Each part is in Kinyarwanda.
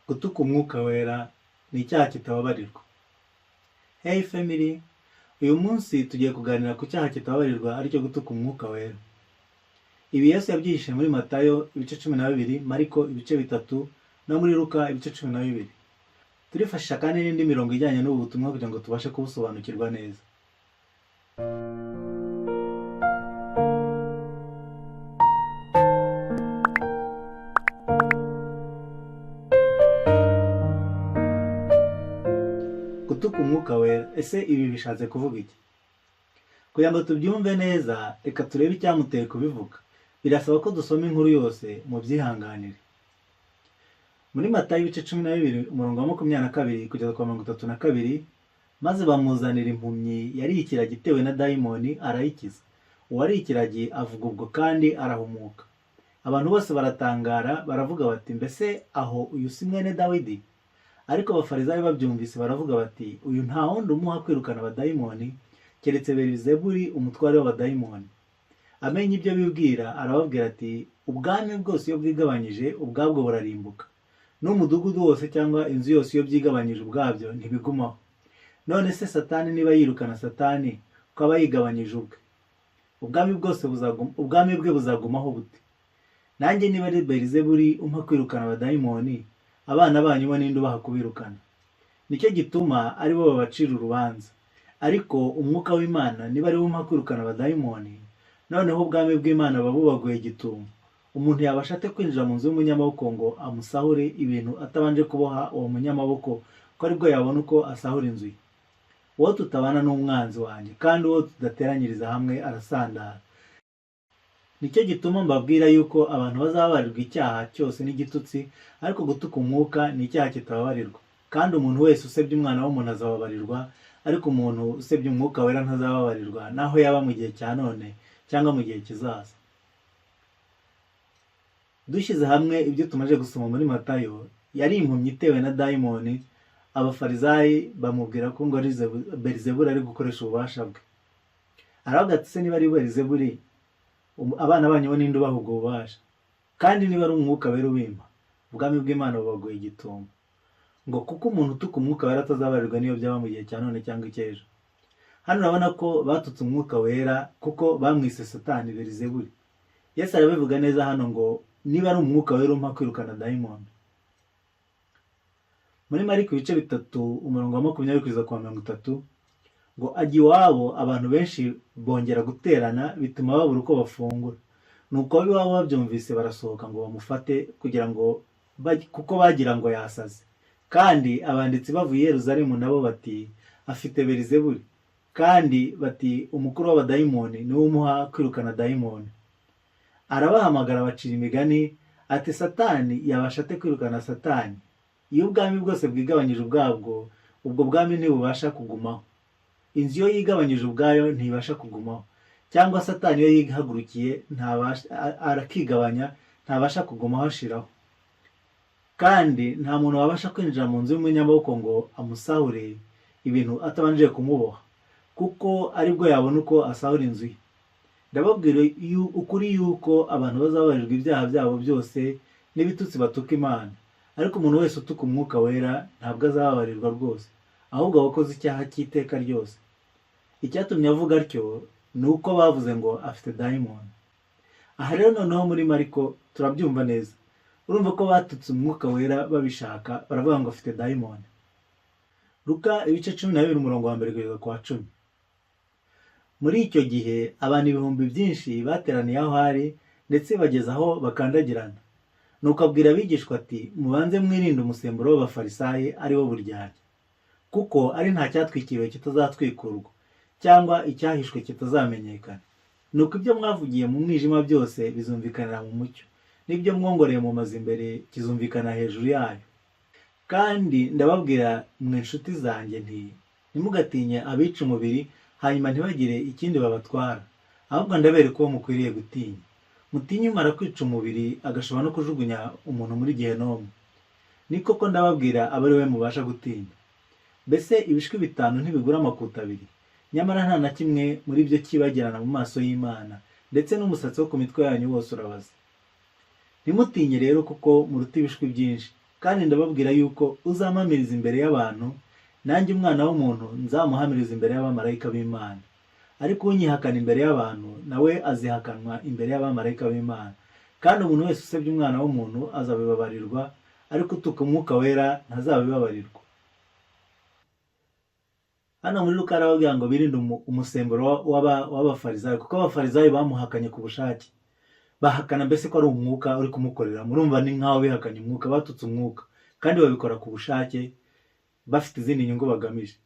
Gutuka umwuka wera ni icyaha kitababarirwa. Hey family, uyu munsi tugiye kuganira ku cyaha kitababarirwa aricyo gutuka umwuka wera. Ibi Yesu yabyigishe muri Matayo ibice 12, Mariko ibice 3 no muri Luka ibice 12. Turifashisha kandi n'indi mirongo ijyanye n'ubu butumwa kugira ngo tubashe kubusobanukirwa neza. Gutuka umwuka wera, ese ibi bishatse kuvuga iki? Kugira ngo tubyumve neza, reka turebe icyamuteye kubivuga. Birasaba ko dusoma inkuru yose mu byihanganire. Muri Matayo ibice 12 umurongo wa 22 kugeza kwa 32, maze bamuzanira impumyi yari ikiragi itewe na dayimoni arayikiza. Uwari ikiragi avuga ubwo kandi arahumuka. Abantu bose baratangara baravuga bati, mbese aho uyu si mwene Dawidi? Ariko abafarisayo babyumvise baravuga bati, uyu nta wundi umuha kwirukana abadayimoni keretse Belizebuli umutware w'abadayimoni. Amenye ibyo bibwira arababwira ati, ubwami bwose iyo bwigabanyije ubwabwo burarimbuka, n'umudugudu wose cyangwa inzu yose iyo byigabanyije ubwabyo ntibigumaho. None se Satani niba yirukana Satani ko aba yigabanyije ubwe, ubwami bwe buzagumaho bute? Nanjye niba ari Belizebuli umpa kwirukana abadayimoni, abana banyu bo ninde ubaha kubirukana? Nicyo gituma ari bo babacira urubanza. Ariko umwuka w'Imana niba ari we umpa kwirukana abadayimoni, noneho ubwami bw'Imana babubaguye gitumo. Umuntu yabasha ate kwinjira mu nzu y'umunyamaboko ngo amusahure ibintu atabanje kuboha uwo munyamaboko, ko aribwo yabona uko asahura inzu ye? Uwo tutabana n'umwanzi wanjye, kandi uwo tudateranyiriza hamwe arasandara. Nicyo gituma mbabwira yuko abantu bazababarirwa icyaha cyose n'igitutsi, ariko gutuka umwuka ni icyaha kitababarirwa. Kandi umuntu wese usebye umwana w'umuntu azababarirwa, ariko umuntu usebye umwuka wera ntazababarirwa, naho yaba mu gihe cya none cyangwa mu gihe kizaza. Dushyize hamwe ibyo tumaze gusoma muri Matayo, yari impumyi itewe na dayimoni. Abafarisayi bamubwira ko ngo ari Belizebuli ari gukoresha ububasha bwe. Aravuga ati, se niba ari Belizebuli, abana banyu bo ninde ubaha ubwo bubasha? Kandi niba ari umwuka wera ubimpa, ubwami bw'Imana bubaguye gitumo. Ngo kuko umuntu utuka umwuka wera atazabarirwa niyo byaba mu gihe cya none cyangwa icy'ejo. Hano urabona ko batutse umwuka wera kuko bamwise Satani Belizebuli. Yesu arabivuga neza hano ngo niba ari umwuka wera umpa kwirukana dayimoni. Muri Mariko ibice 3 umurongo wa 20 kugeza kwa 30, ngo ajya iwabo abantu benshi bongera guterana bituma babura uko bafungura. Nuko ab'iwabo babyumvise barasohoka ngo bamufate kuko bagira ngo yasaze. Kandi abanditsi bavuye i Yerusalemu nabo bati, afite Belizebuli. Kandi bati, umukuru w'abadayimoni niwe umuha kwirukana dayimoni. Arabahamagara abacira imigani ati, Satani yabasha ate kwirukana Satani? Iyo ubwami bwose bwigabanyije ubwabwo, ubwo bwami ntibubasha kugumaho. Inzu iyo yigabanyije ubwayo ntibasha kugumaho. Cyangwa Satani iyo yihagurukiye arakigabanya, ntabasha kugumaho ashiraho. Kandi nta muntu wabasha kwinjira mu nzu y'umunyamaboko ngo amusahure ibintu atabanje kumuboha, kuko aribwo yabona uko asahura inzu ye. Ndababwira ukuri yuko abantu bazababarirwa ibyaha byabo byose n'ibitutsi batuka Imana, ariko umuntu wese utuka umwuka wera ntabwo azababarirwa rwose, ahubwo abakoze icyaha cy'iteka ryose. Icyatumye avuga atyo ni uko bavuze ngo afite dayimoni. Aha rero noneho muri Mariko turabyumva neza. Urumva ko batutse umwuka wera babishaka, baravuga ngo afite dayimoni. Luka ibice 12 umurongo wa 1 kugeza kwa 10. Muri icyo gihe abantu ibihumbi byinshi bateraniye aho hari, ndetse bageze aho bakandagirana. Nuko abwira abigishwa ati, mubanze mwirinde umusemburo w'abafarisayi ari wo buryarya, kuko ari nta cyatwikiriwe kitazatwikurwa, cyangwa icyahishwe kitazamenyekana. Nuko ibyo mwavugiye mu mwijima byose bizumvikanira mu mucyo, n'ibyo mwongoreye mu mazu imbere kizumvikana hejuru yayo. Kandi ndababwira mwe nshuti zanjye nti, ntimugatinye abica umubiri hanyuma ntibagire ikindi babatwara, ahubwo ndabereka uwo mukwiriye gutinya. Mutinye umara kwica umubiri agashobora no kujugunya umuntu muri Gehinomu. Ni koko ndababwira aba ari we mubasha gutinya. Mbese ibishwi 5 ntibigura amakuta 2, nyamara nta na kimwe muri byo kibagirana mu maso y'Imana, ndetse n'umusatsi wo ku mitwe yanyu wose urabaza. Ntimutinye rero kuko muruta ibishwi byinshi. kandi ndababwira yuko uzampamiriza imbere y'abantu, nanjye umwana w'umuntu nzamuhamiriza imbere y'abamarayika b'Imana. Ariko unyihakana imbere y'abantu nawe azihakanwa imbere y'abamarayika b'Imana. Kandi umuntu wese usebya umwana w'umuntu azabibabarirwa, ariko utuka umwuka wera ntazabibabarirwa. Hano muri Luka arababwira ngo birinde umusemburo w'abafarisayo, kuko abafarisayo bamuhakanye ku bushake. Bahakana mbese ko ari umwuka uri kumukorera. Murumva ni nk'aho bihakanye umwuka, batutse umwuka, kandi babikora ku bushake bafite izindi nyungu bagamije.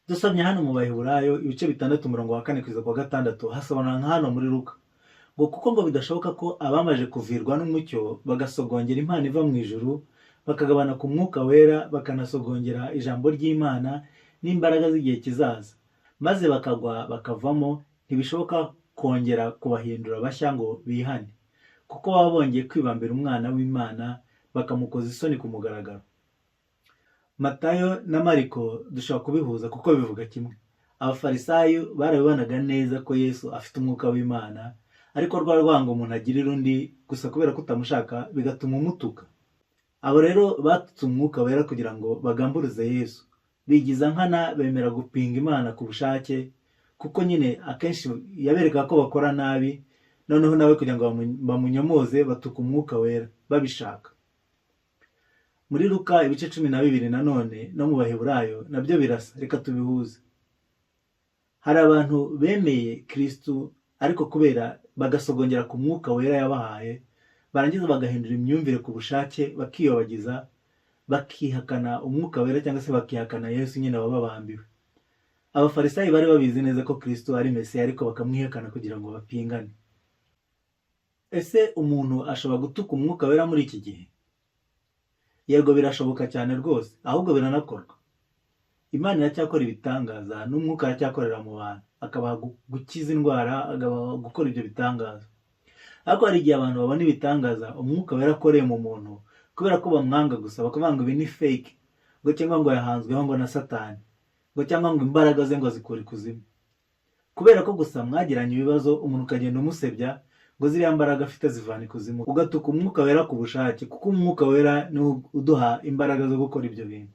Dusomye hano mu Baheburayo ibice 6:4-6 hasobanura nka hano muri Luka ngo kuko ngo bidashoboka ko abamaje kuvirwa n'umucyo bagasogongera impano iva mu ijuru, bakagabana ku mwuka wera, bakanasogongera ijambo ry'Imana n'imbaraga z'igihe kizaza, maze bakagwa bakavamo, ntibishoboka kongera kubahindura bashya ngo bihane, kuko baba bongeye kwibambira umwana w'Imana bakamukoza isoni ku mugaragaro. Matayo na Mariko dushobora kubihuza kuko bivuga kimwe. Abafarisayo barabibanaga neza ko Yesu afite umwuka w'Imana, ariko rwa rwango umuntu agirira undi gusa kubera ko utamushaka bigatuma umutuka. Abo rero batutse umwuka wera kugira ngo bagamburize Yesu, bigiza nkana, bemera gupinga Imana ku bushake, kuko nyine akenshi yabereka ko bakora nabi, noneho nawe kugira ngo bamunyomoze batuka umwuka wera babishaka. Muri Luka ibice 12 nanone no mu Baheburayo nabyo birasa. Reka tubihuze. Hari abantu bemeye Kristo, ariko kubera bagasogongera ku mwuka wera yabahaye, barangiza bagahindura imyumvire ku bushake, bakiyobagiza, bakihakana umwuka wera cyangwa se bakihakana Yesu nyine wababambiwe. Abafarisayo bari babizi neza ko Kristo ari Mesiya, ariko bakamwihakana kugira ngo bapingane. Ese umuntu ashobora gutuka umwuka wera muri iki gihe? Yego, birashoboka cyane rwose, ahubwo biranakorwa. Imana iracyakora ibitangaza, n'umwuka aracyakorera mu bantu, akabaha gukiza indwara, akabaha gukora ibyo bitangaza. Ariko hari igihe abantu babona ibitangaza umwuka wera akoreye mu muntu, kubera ko bamwanga gusa, bakavuga ngo ibi ni fake, ngo cyangwa ngo yahanzweho ngo na Satani, ngo cyangwa ngo imbaraga ze ngo zikora ikuzimu. Kubera ko gusa mwagiranye ibibazo, umuntu ukagenda umusebya ngo ziriya mbaraga afite zivana ikuzimu, ugatuka umwuka wera ku bushake, kuko umwuka wera ni uduha imbaraga zo gukora ibyo bintu.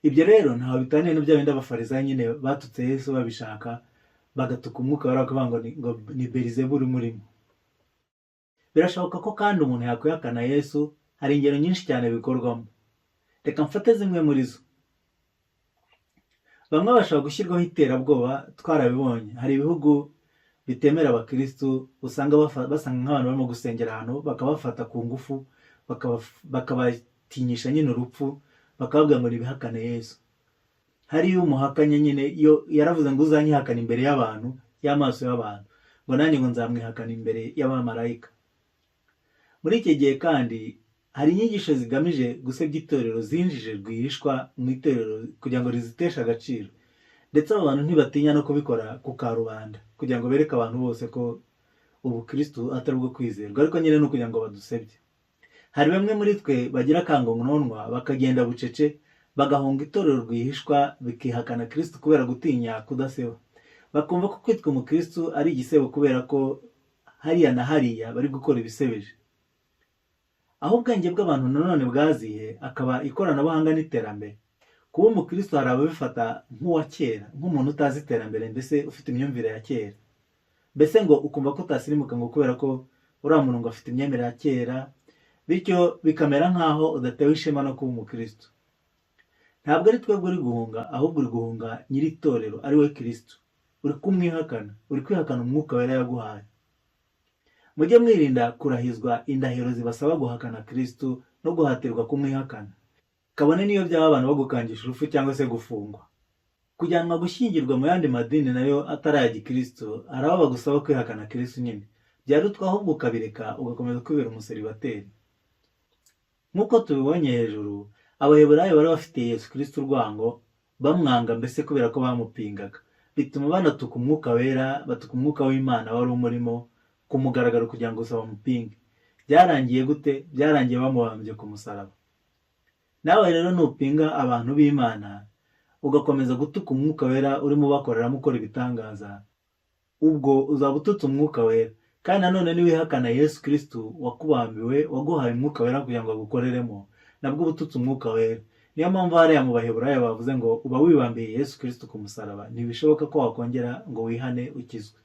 Ibyo rero ntaho bitaniye n'ibyo bindi abafarisayo nyine batutse Yesu babishaka, bagatuka umwuka wera bakavuga ngo ni Belizebuli murimo. Birashoboka ko kandi umuntu yakwihakana Yesu. Hari ingero nyinshi cyane bikorwamo. Reka mfate zimwe muri zo. Bamwe bashobora gushyirwaho iterabwoba, twarabibonye. Hari ibihugu bitemera abakristo, usanga basanga nk'abantu barimo gusengera ahantu, bakabafata ku ngufu, bakabatinyisha nyine urupfu, bakababwira ngo nibihakane Yesu. Hariyo umuhakanye nyine, iyo yaravuze ngo uzanyihakana imbere y'abantu, y'amaso y'abantu, ngo nanjye ngo nzamwihakana imbere y'abamarayika. Muri iki gihe kandi hari inyigisho zigamije gusebya itorero zinjije rwihishwa mu itorero kugira ngo riziteshe agaciro, ndetse abo bantu ntibatinya no kubikora ku karubanda kugira ngo bereke abantu bose ko ubukristo atari ubwo kwizerwa, ariko nyine no kugira ngo badusebye. Hari bamwe muri twe bagira akangononwa, bakagenda bucece, bagahunga itorero rwihishwa, bikihakana Kristo kubera gutinya kudaseba. Bakumva ko kwitwa umukristo ari igisebo kubera ko hariya na hariya bari gukora ibisebeje. Aho ubwenge bw'abantu nanone bwaziye akaba ikoranabuhanga n'iterambere. Kuba umukristo hari ababifata nk'uwa kera, nk'umuntu utazi iterambere, mbese ufite imyumvire ya kera. Mbese ngo ukumva ko utasirimuka ngo kubera ko uriya muntu ngo afite imyemerere ya kera, bityo bikamera nk'aho udatewe ishema no kuba umukristo. Ntabwo ari twebwe uri guhunga, ahubwo uri guhunga nyiri itorero ari we Kristo. Uri kumwihakana, uri kwihakana umwuka wera yaguhaye. Mujye mwirinda kurahizwa indahiro zibasaba guhakana Kristo no guhatirwa kumwihakana, kabone niyo byaba abantu bagukangisha urupfu cyangwa se gufungwa. Kujyanwa gushyingirwa mu yandi madini nayo atari aya Gikristo, hari aho bagusaba kwihakana Kristo nyine, byarutwa ahubwo ukabireka ugakomeza kwibera umuseribateri. Nk'uko tubibonye hejuru, Abaheburayo bari bafitiye Yesu Kristo urwango, bamwanga mbese kubera ko bamupingaga, bituma banatuka umwuka wera, batuka umwuka w'Imana wari umurimo ku mugaragaro kugira ngo bamupinge. Byarangiye gute? Byarangiye bamubambye ku musaraba. Nawe rero nupinga abantu b'Imana, ugakomeza gutuka umwuka wera urimo bakoreramo ukora ibitangaza, ubwo uzaba ututse umwuka wera, kandi nanone niwihakana Yesu Kristo wakubambiwe, waguhaye umwuka wera kugira ngo agukoreremo, nabwo ubututse umwuka wera. Niyo mpamvu hariya mu Baheburayo bavuze ngo uba wibambiye Yesu Kristo ku musaraba, ntibishoboka ko wakongera ngo wihane ukizwe.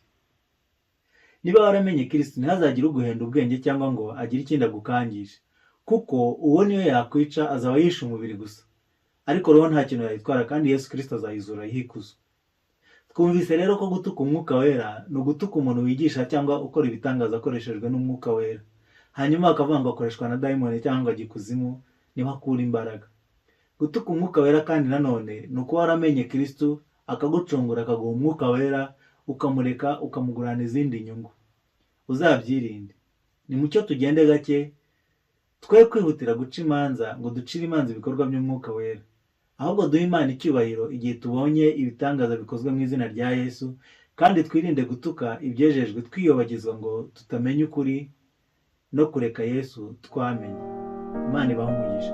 Niba waramenye Kristo, ntihazagire uguhenda ubwenge cyangwa ngo agire ikindi agukangisha, kuko uwo niyo yakwica azaba yishe umubiri gusa, ariko roho nta kintu yayitwara, kandi Yesu Kristo azayizura yikuzo. Twumvise rero ko gutuka umwuka wera ni ugutuka umuntu wigisha cyangwa ukora ibitangaza akoreshejwe n'umwuka wera, hanyuma bakavuga ngo akoreshwa na dayimoni cyangwa ajya ikuzimu niho akura imbaraga. Gutuka umwuka wera kandi nanone ni uko waramenye Kristo akagucungura, akaguha umwuka wera, ukamureka, ukamugurana izindi nyungu. Uzabyirinde. Ni mucyo tugende gake, twe kwihutira guca imanza ngo ducire imanza ibikorwa by'umwuka wera, ahubwo duhe Imana icyubahiro igihe tubonye ibitangaza bikozwe mu izina rya Yesu, kandi twirinde gutuka ibyejejwe twiyobagizwa ngo tutamenye ukuri no kureka Yesu twamenye. Imana ibahe umugisha.